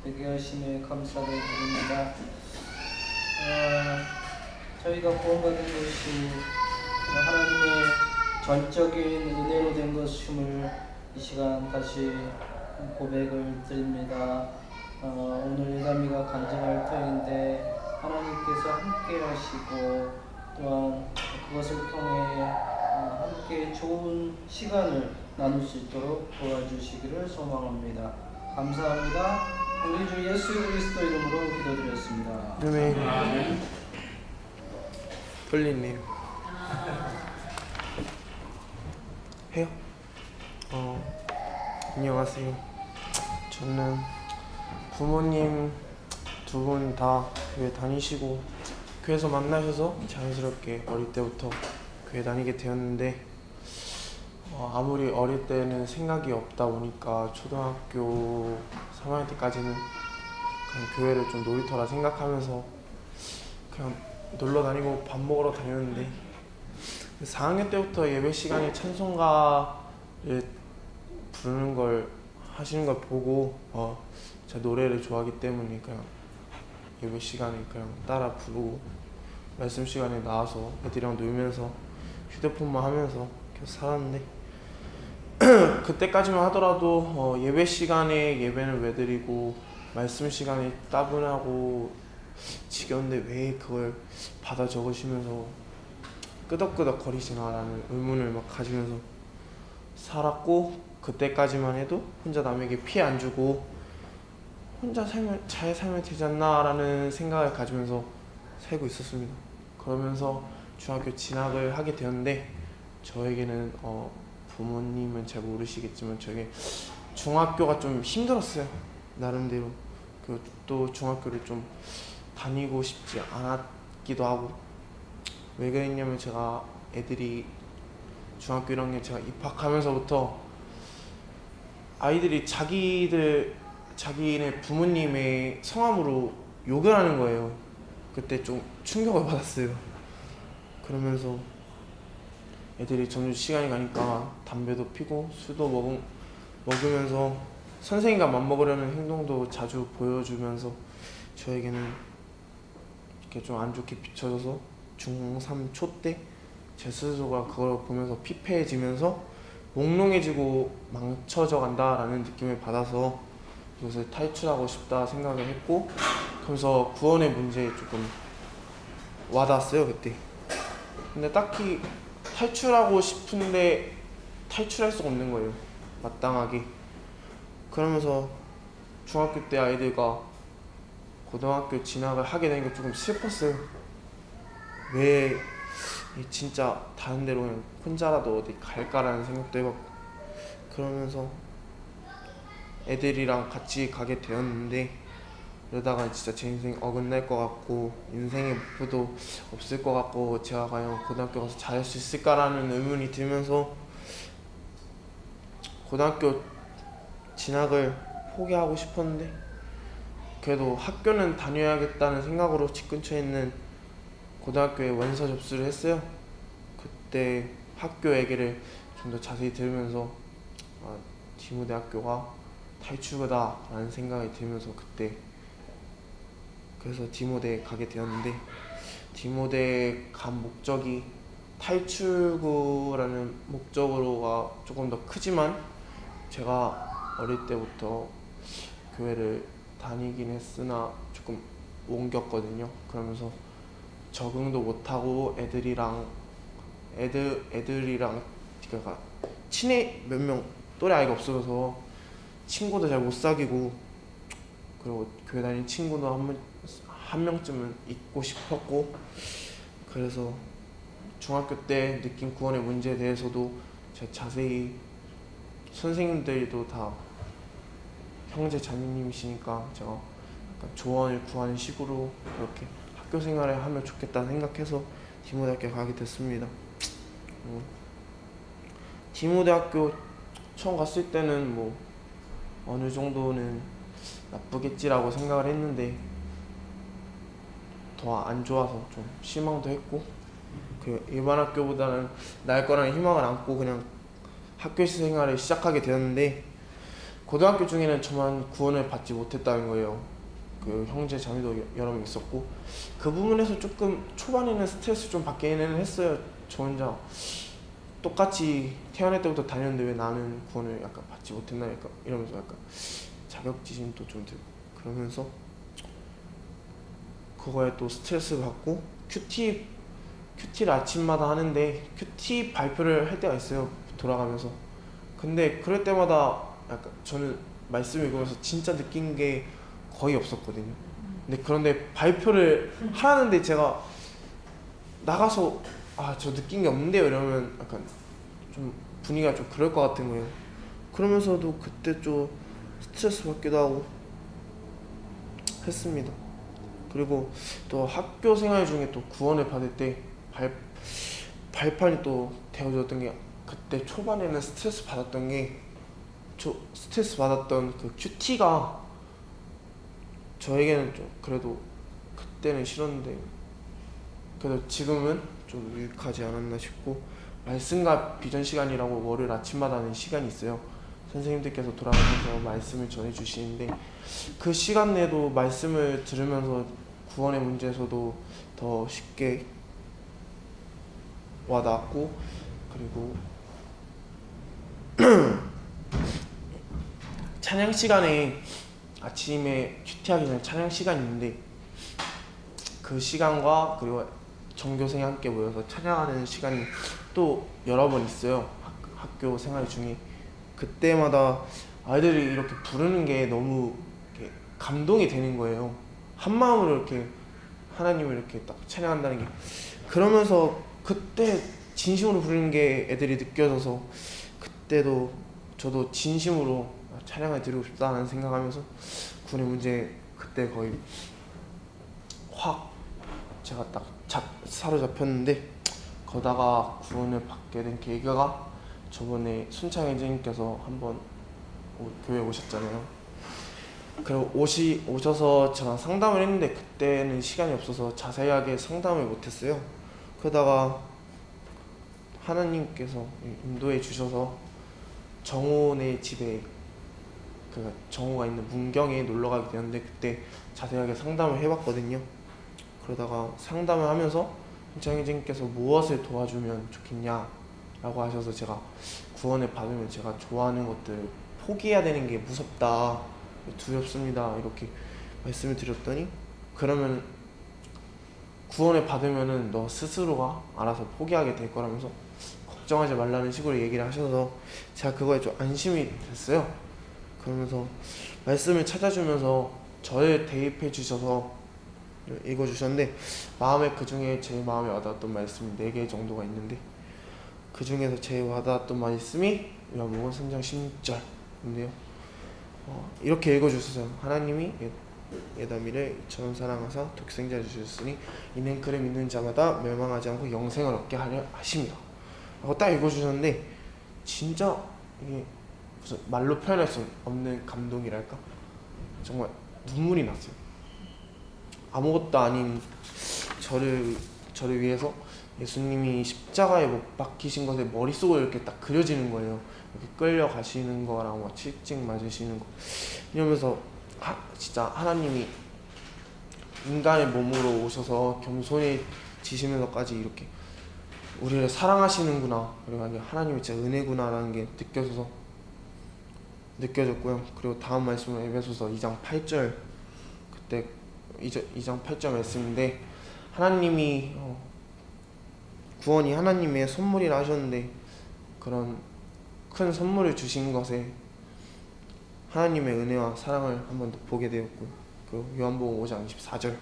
되게 하심에 감사를 드립니다. 저희가 구원받은 것이 하나님의 전적인 은혜로 된 것임을 이 시간 다시 고백을 드립니다. 오늘 예담이가 간증할 터인데 하나님께서 함께 하시고 또한 그것을 통해 함께 좋은 시간을 나눌 수 있도록 도와주시기를 소망합니다. 감사합니다. 우리 주 예수 그리스도 이름으로 기도드렸습니다. 아멘. 떨리네요. 해요? 안녕하세요. 저는 부모님 두 분 다 교회 다니시고 교회에서 만나셔서 자연스럽게 어릴 때부터 교회 다니게 되었는데 아무리 어릴 때는 생각이 없다 보니까 초등학교 3학년 때까지는 그냥 교회를 좀 놀이터라 생각하면서 그냥 놀러 다니고 밥 먹으러 다녔는데 4학년 때부터 예배 시간에 찬송가를 부르는 걸 하시는 걸 보고 제가 노래를 좋아하기 때문에 그냥 예배 시간에 그냥 따라 부르고 말씀 시간에 나와서 애들이랑 놀면서 휴대폰만 하면서 계속 살았는데 그때까지만 하더라도 예배 시간에 예배는 왜 드리고 말씀 시간에 따분하고 지겨운데 왜 그걸 받아 적으시면서 끄덕끄덕 거리시나라는 의문을 막 가지면서 살았고, 그때까지만 해도 혼자 남에게 피해 안 주고 혼자 잘 살면 되지 않나 라는 생각을 가지면서 살고 있었습니다. 그러면서 중학교 진학을 하게 되었는데 저에게는 부모님은 잘 모르시겠지만 저에게 중학교가 좀 힘들었어요. 나름대로. 그리고 또 중학교를 좀 다니고 싶지 않았기도 하고. 왜 그랬냐면 제가 애들이 중학교 1학년 제가 입학하면서부터 아이들이 자기네 부모님의 성함으로 욕을 하는 거예요. 그때 좀 충격을 받았어요. 그러면서 애들이 점점 시간이 가니까 담배도 피고 술도 먹으면서 선생님과 맞먹으려는 행동도 자주 보여주면서 저에게는 이렇게 좀 안 좋게 비춰져서 중3 초 때 제 스스로가 그걸 보면서 피폐해지면서 몽롱해지고 망쳐져 간다라는 느낌을 받아서 이것을 탈출하고 싶다 생각을 했고, 그래서 구원의 문제에 조금 와닿았어요 그때. 근데 딱히 탈출하고 싶은데 탈출할 수가 없는 거예요, 마땅하게. 그러면서 중학교 때 아이들과 고등학교 진학을 하게 된 게 조금 슬펐어요. 왜 진짜 다른 데로 그냥 혼자라도 어디 갈까라는 생각도 해봤고, 그러면서 애들이랑 같이 가게 되었는데 그러다가 진짜 제 인생 어긋날 것 같고 인생의 목표도 없을 것 같고 제가 과연 고등학교 가서 잘할 수 있을까라는 의문이 들면서 고등학교 진학을 포기하고 싶었는데 그래도 학교는 다녀야겠다는 생각으로 집 근처에 있는 고등학교에 원서 접수를 했어요. 그때 학교 얘기를 좀 더 자세히 들으면서 디모대학교가 탈출구다 라는 생각이 들면서 그때 그래서 디모대에 가게 되었는데, 디모대에 간 목적이 탈출구라는 목적으로가 조금 더 크지만 제가 어릴 때부터 교회를 다니긴 했으나 조금 옮겼거든요. 그러면서 적응도 못하고 애들이랑 그러니까 친해 몇 명 또래 아이가 없어서 친구도 잘 못 사귀고, 그리고 교회 다니는 친구도 한 명쯤은 있고 싶었고, 그래서 중학교 때 느낀 구원의 문제에 대해서도 제가 자세히 선생님들도 다 형제 자매님이시니까 제가 약간 조언을 구하는 식으로 그렇게 학교 생활을 하면 좋겠다 생각해서 디모대학교에 가게 됐습니다. 디모대학교 처음 갔을 때는 뭐 어느 정도는 나쁘겠지라고 생각을 했는데 더 안 좋아서 좀 실망도 했고, 그 일반 학교보다는 나을 거라는 희망을 안고 그냥 학교 생활을 시작하게 되었는데, 고등학교 중에는 저만 구원을 받지 못했다는 거예요. 그 형제 자매도 여러 명 있었고 그 부분에서 조금 초반에는 스트레스 좀 받기는 했어요. 저 혼자 똑같이 태어날 때부터 다녔는데 왜 나는 구원을 약간 받지 못했나 약간 이러면서 약간 자격지심도 좀 들고 그러면서 그거에 또 스트레스 받고 큐티를 아침마다 하는데 큐티 발표를 할 때가 있어요. 돌아가면서. 근데 그럴 때마다 약간 저는 말씀을 읽으면서 진짜 느낀 게 거의 없었거든요. 근데 그런데 발표를 하는데 제가 나가서 저 느낀 게 없는데요 이러면 약간 좀 분위기가 좀 그럴 것 같은 거예요. 그러면서도 그때 좀 스트레스 받기도 하고 했습니다. 그리고 또 학교 생활 중에 또 구원을 받을 때 발판이 또 되어줬던 게 그때 초반에는 스트레스 받았던 그 큐티가 저에게는 좀 그래도 그때는 싫었는데 그래도 지금은 좀 유익하지 않았나 싶고 말씀과 비전 시간이라고 월요일 아침마다 하는 시간이 있어요. 선생님들께서 돌아가면서 말씀을 전해주시는데 그 시간 내도 말씀을 들으면서 구원의 문제에서도 더 쉽게 와닿았고 그리고 찬양 시간에 아침에 큐티하기 전에 찬양 시간이 있는데 그 시간과 그리고 전교생이 함께 모여서 찬양하는 시간이 또 여러 번 있어요. 학교 생활 중에 그때마다 아이들이 이렇게 부르는 게 너무 이렇게 감동이 되는 거예요. 한 마음으로 이렇게 하나님을 이렇게 딱 찬양한다는 게 그러면서 그때 진심으로 부르는 게 애들이 느껴져서 그때도 저도 진심으로 찬양을 드리고 싶다는 생각하면서 구원의 문제 그때 거의 확 제가 딱 사로잡혔는데 거다가 구원을 받게 된 계기가 저번에 순창 회장님께서 한번 교회에 오셨잖아요. 그리고 오셔서 저랑 상담을 했는데 그때는 시간이 없어서 자세하게 상담을 못했어요. 그러다가 하나님께서 인도해 주셔서 정호네 집에 그 정호가 있는 문경에 놀러 가게 되었는데 그때 자세하게 상담을 해봤거든요. 그러다가 상담을 하면서 현장회장님께서 무엇을 도와주면 좋겠냐라고 하셔서 제가 구원을 받으면 제가 좋아하는 것들을 포기해야 되는 게 무섭다, 두렵습니다 이렇게 말씀을 드렸더니 그러면 구원을 받으면은 너 스스로가 알아서 포기하게 될 거라면서 걱정하지 말라는 식으로 얘기를 하셔서 제가 그거에 좀 안심이 됐어요. 그러면서 말씀을 찾아주면서 저를 대입해 주셔서 읽어주셨는데 그 중에 제일 마음에 와닿았던 말씀이 4개 정도가 있는데 그 중에서 제일 와닿았던 말씀이 요한복음 3장 16절인데요. 이렇게 읽어주셨어요. 하나님이 예다미를 이처럼 사랑하사 독생자를 주셨으니 이는 그를 믿는 자마다 멸망하지 않고 영생을 얻게 하려 하십니다 라고 딱 읽어주셨는데 진짜 이게 무슨 말로 표현할 수 없는 감동이랄까? 정말 눈물이 났어요. 아무것도 아닌 저를 위해서 예수님이 십자가에 못 박히신 것에 머릿속으로 이렇게 딱 그려지는 거예요. 이렇게 끌려가시는 거랑 막 채찍 맞으시는 거 이러면서 진짜 하나님이 인간의 몸으로 오셔서 겸손해지시면서까지 이렇게 우리를 사랑하시는구나, 그리고 하나님이 진짜 은혜구나라는 게 느껴졌고요. 그리고 다음 말씀은 에베소서 2장 8절 그때 2장 8절 말씀인데 하나님이 구원이 하나님의 선물이라 하셨는데 그런 큰 선물을 주신 것에 하나님의 은혜와 사랑을 한 번 더 보게 되었고 그 요한복음 5장 24절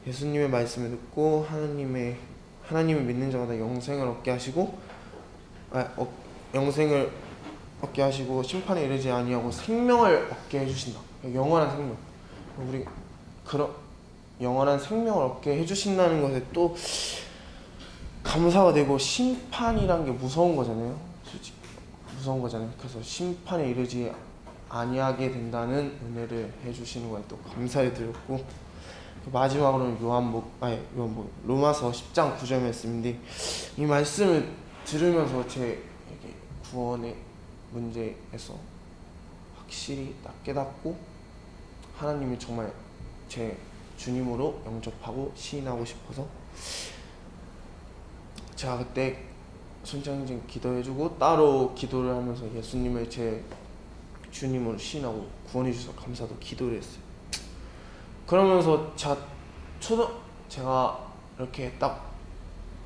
예수님의 말씀을 듣고 하나님을 믿는 자마다 영생을 얻게 하시고 영생을 얻게 하시고 심판에 이르지 아니하고 생명을 얻게 해주신다. 영원한 생명. 우리 그런 영원한 생명을 얻게 해주신다는 것에 또 감사가 되고 심판이란 게 무서운 거잖아요. 솔직히 무서운 거잖아요. 그래서 심판에 이르지 아니하게 된다는 은혜를 해주시는 거에 또 감사를 드렸고 마지막으로는 로마서 10장 9절 말씀인데 이 말씀을 들으면서 제 구원의 문제에서 확실히 딱 깨닫고 하나님이 정말 제 주님으로 영접하고 시인하고 싶어서 제가 그때 손장진 기도해주고 따로 기도를 하면서 예수님을 제 주님으로 시인하고 구원해 주셔서 감사도 기도를 했어요. 그러면서 제가 이렇게 딱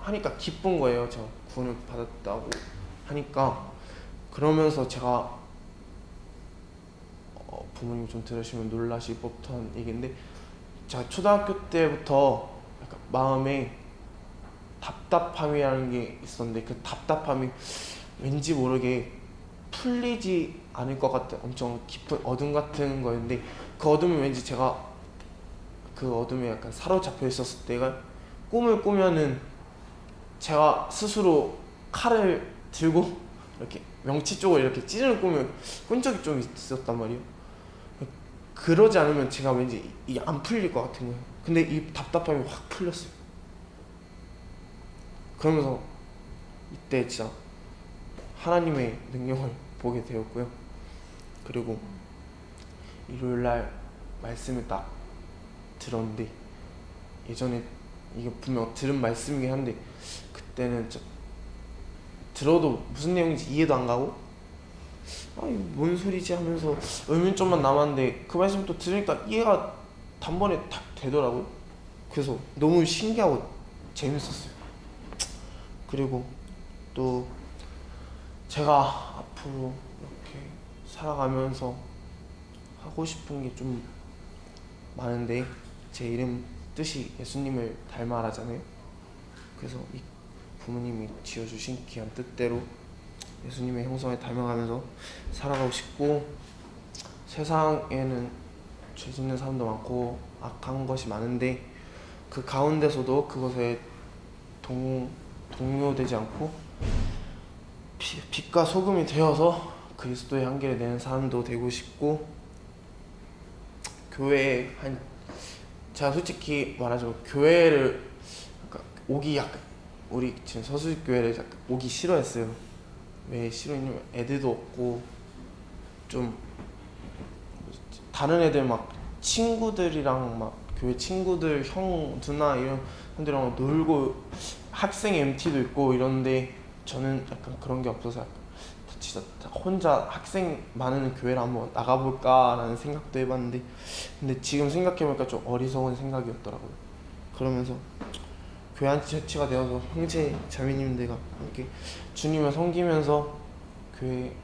하니까 기쁜 거예요. 제가 구원을 받았다고 하니까. 그러면서 제가 부모님 좀 들으시면 놀라실 법한 얘기인데, 제가 초등학교 때부터 약간 마음에 답답함이라는 게 있었는데, 그 답답함이 왠지 모르게 풀리지 않을 것 같은 엄청 깊은 어둠 같은 거였는데, 그 어둠은 왠지 제가 그 어둠에 약간 사로잡혀 있었을 때가, 꿈을 꾸면은 제가 스스로 칼을 들고 이렇게 명치 쪽을 이렇게 찌르는 꿈을 꾼 적이 좀 있었단 말이에요. 그러지 않으면 제가 왠지 이게 안 풀릴 것 같은 거예요. 근데 이 답답함이 확 풀렸어요. 그러면서 이때 진짜 하나님의 능력을 보게 되었고요. 그리고 일요일날 말씀을 딱 들었는데, 예전에 이게 분명 들은 말씀이긴 한데 그때는 들어도 무슨 내용인지 이해도 안 가고, 이거 뭔 소리지 하면서 의문점만 남았는데, 그 말씀 또 들으니까 이해가 단번에 딱 되더라고요. 그래서 너무 신기하고 재밌었어요. 그리고 또 제가 앞으로 이렇게 살아가면서 하고 싶은 게 좀 많은데, 제 이름 뜻이 예수님을 닮아라잖아요. 그래서 이 부모님이 지어주신 귀한 뜻대로 예수님의 형상을 닮아가면서 살아가고 싶고, 세상에는 죄 짓는 사람도 많고 악한 것이 많은데, 그 가운데서도 그것에 동요되지 않고 빛과 소금이 되어서 그리스도의 향기를 내는 사람도 되고 싶고, 교회에 제가 솔직히 말하자면 교회를 오기 약간, 우리 지금 서수교회를 약간 오기 싫어했어요. 왜 싫어했냐면 애들도 없고, 좀 다른 애들 막 친구들이랑 막 교회 친구들 형 누나 이런 사람들이랑 놀고 학생 MT도 있고 이런데, 저는 약간 그런 게 없어서 약간 진짜 혼자 학생 많은 교회를 한번 나가볼까라는 생각도 해봤는데, 근데 지금 생각해보니까 좀 어리석은 생각이었더라고요. 그러면서 교회 한 채취가 되어서 형제 자매님들과 함께 주님을 섬기면서 교회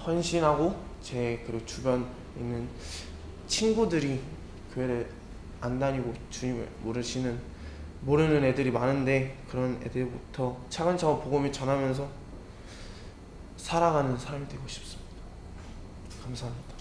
헌신하고, 제 그리고 주변에 있는 친구들이 교회를 안 다니고 주님을 모르는 애들이 많은데, 그런 애들부터 차근차근 복음을 전하면서 살아가는 사람이 되고 싶습니다. 감사합니다.